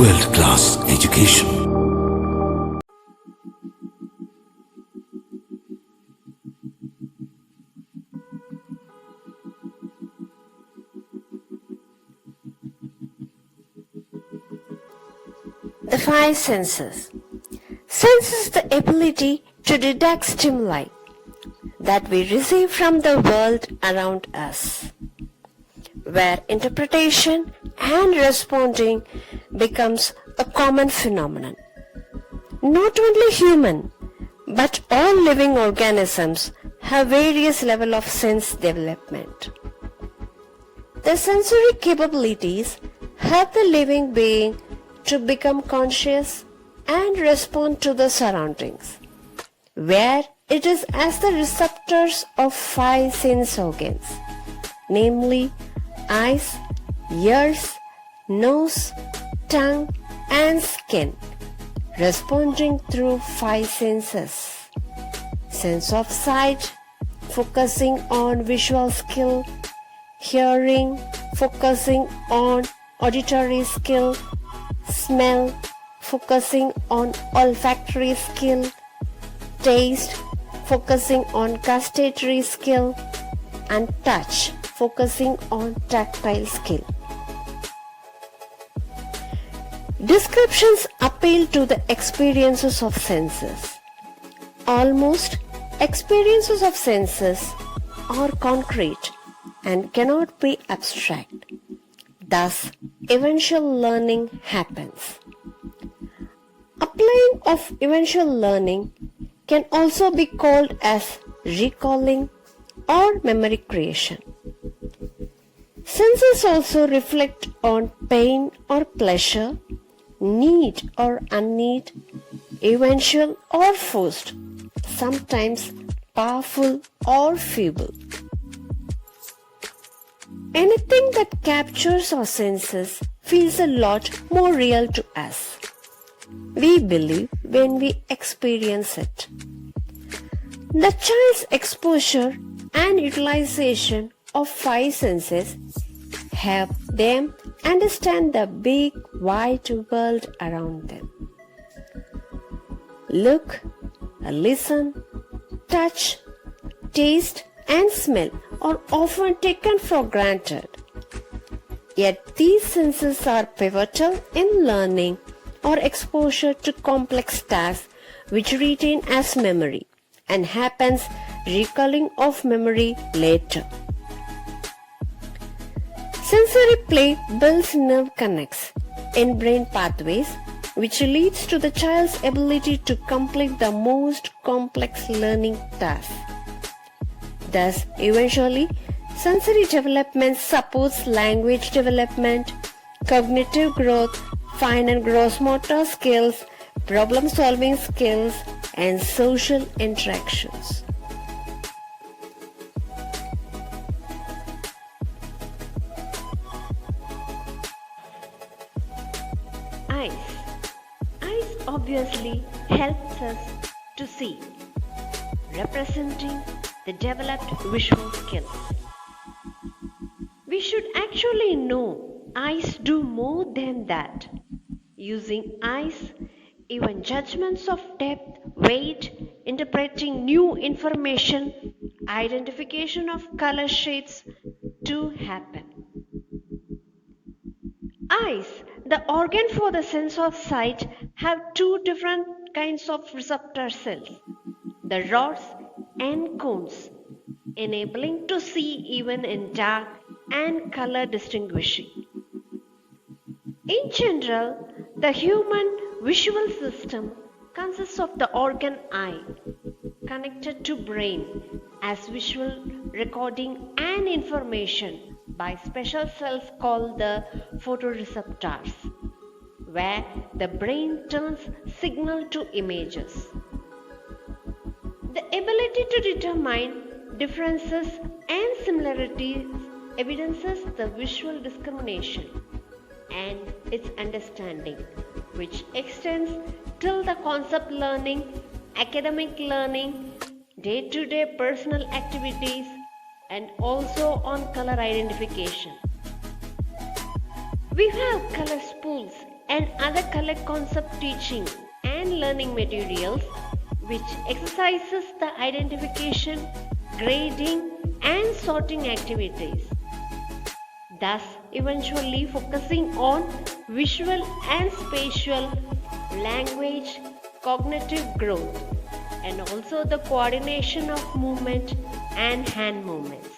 world-class education. The five senses. Sense is the ability to detect stimuli that we receive from the world around us, where interpretation and responding becomes a common phenomenon. Not only human, but all living organisms have various levels of sense development. The sensory capabilities help the living being to become conscious and respond to the surroundings, where it is as the receptors of five sense organs, namely eyes, ears, nose, tongue, and skin, responding through five senses. Sense of sight, focusing on visual skill; hearing, focusing on auditory skill; smell, focusing on olfactory skill; taste, focusing on gustatory skill; and touch, focusing on tactile skill. Descriptions appeal to the experiences of senses. Almost experiences of senses are concrete and cannot be abstract. Thus, eventual learning happens. Applying of eventual learning can also be called as recalling or memory creation. Senses also reflect on pain or pleasure, need or unneed, eventual or forced, sometimes powerful or feeble. Anything that captures our senses feels a lot more real to us. We believe when we experience it. The child's exposure and utilization of five senses help them understand the big, wide world around them. Look, listen, touch, taste, and smell are often taken for granted. Yet these senses are pivotal in learning or exposure to complex tasks which retain as memory and happens recalling of memory later. Sensory play builds nerve connects in brain pathways which leads to the child's ability to complete the most complex learning tasks. Thus, eventually, sensory development supports language development, cognitive growth, fine and gross motor skills, problem-solving skills, and social interactions. Eyes. Eyes obviously helps us to see, representing the developed visual skills. We should actually know eyes do more than that. Using eyes, even judgments of depth, weight, interpreting new information, identification of color shades do happen. Eyes, the organ for the sense of sight, have two different kinds of receptor cells, the rods and cones, enabling to see even in dark and color distinguishing. In general, the human visual system consists of the organ eye, connected to brain as visual recording and information by special cells called the photoreceptors, where the brain turns signal to images. The ability to determine differences and similarities evidences the visual discrimination and its understanding, which extends till the concept learning, academic learning, day-to-day personal activities, and also on color identification. We have color spools and other collect concept teaching and learning materials which exercises the identification, grading and sorting activities, thus eventually focusing on visual and spatial, language, cognitive growth, and also the coordination of movement and hand movements.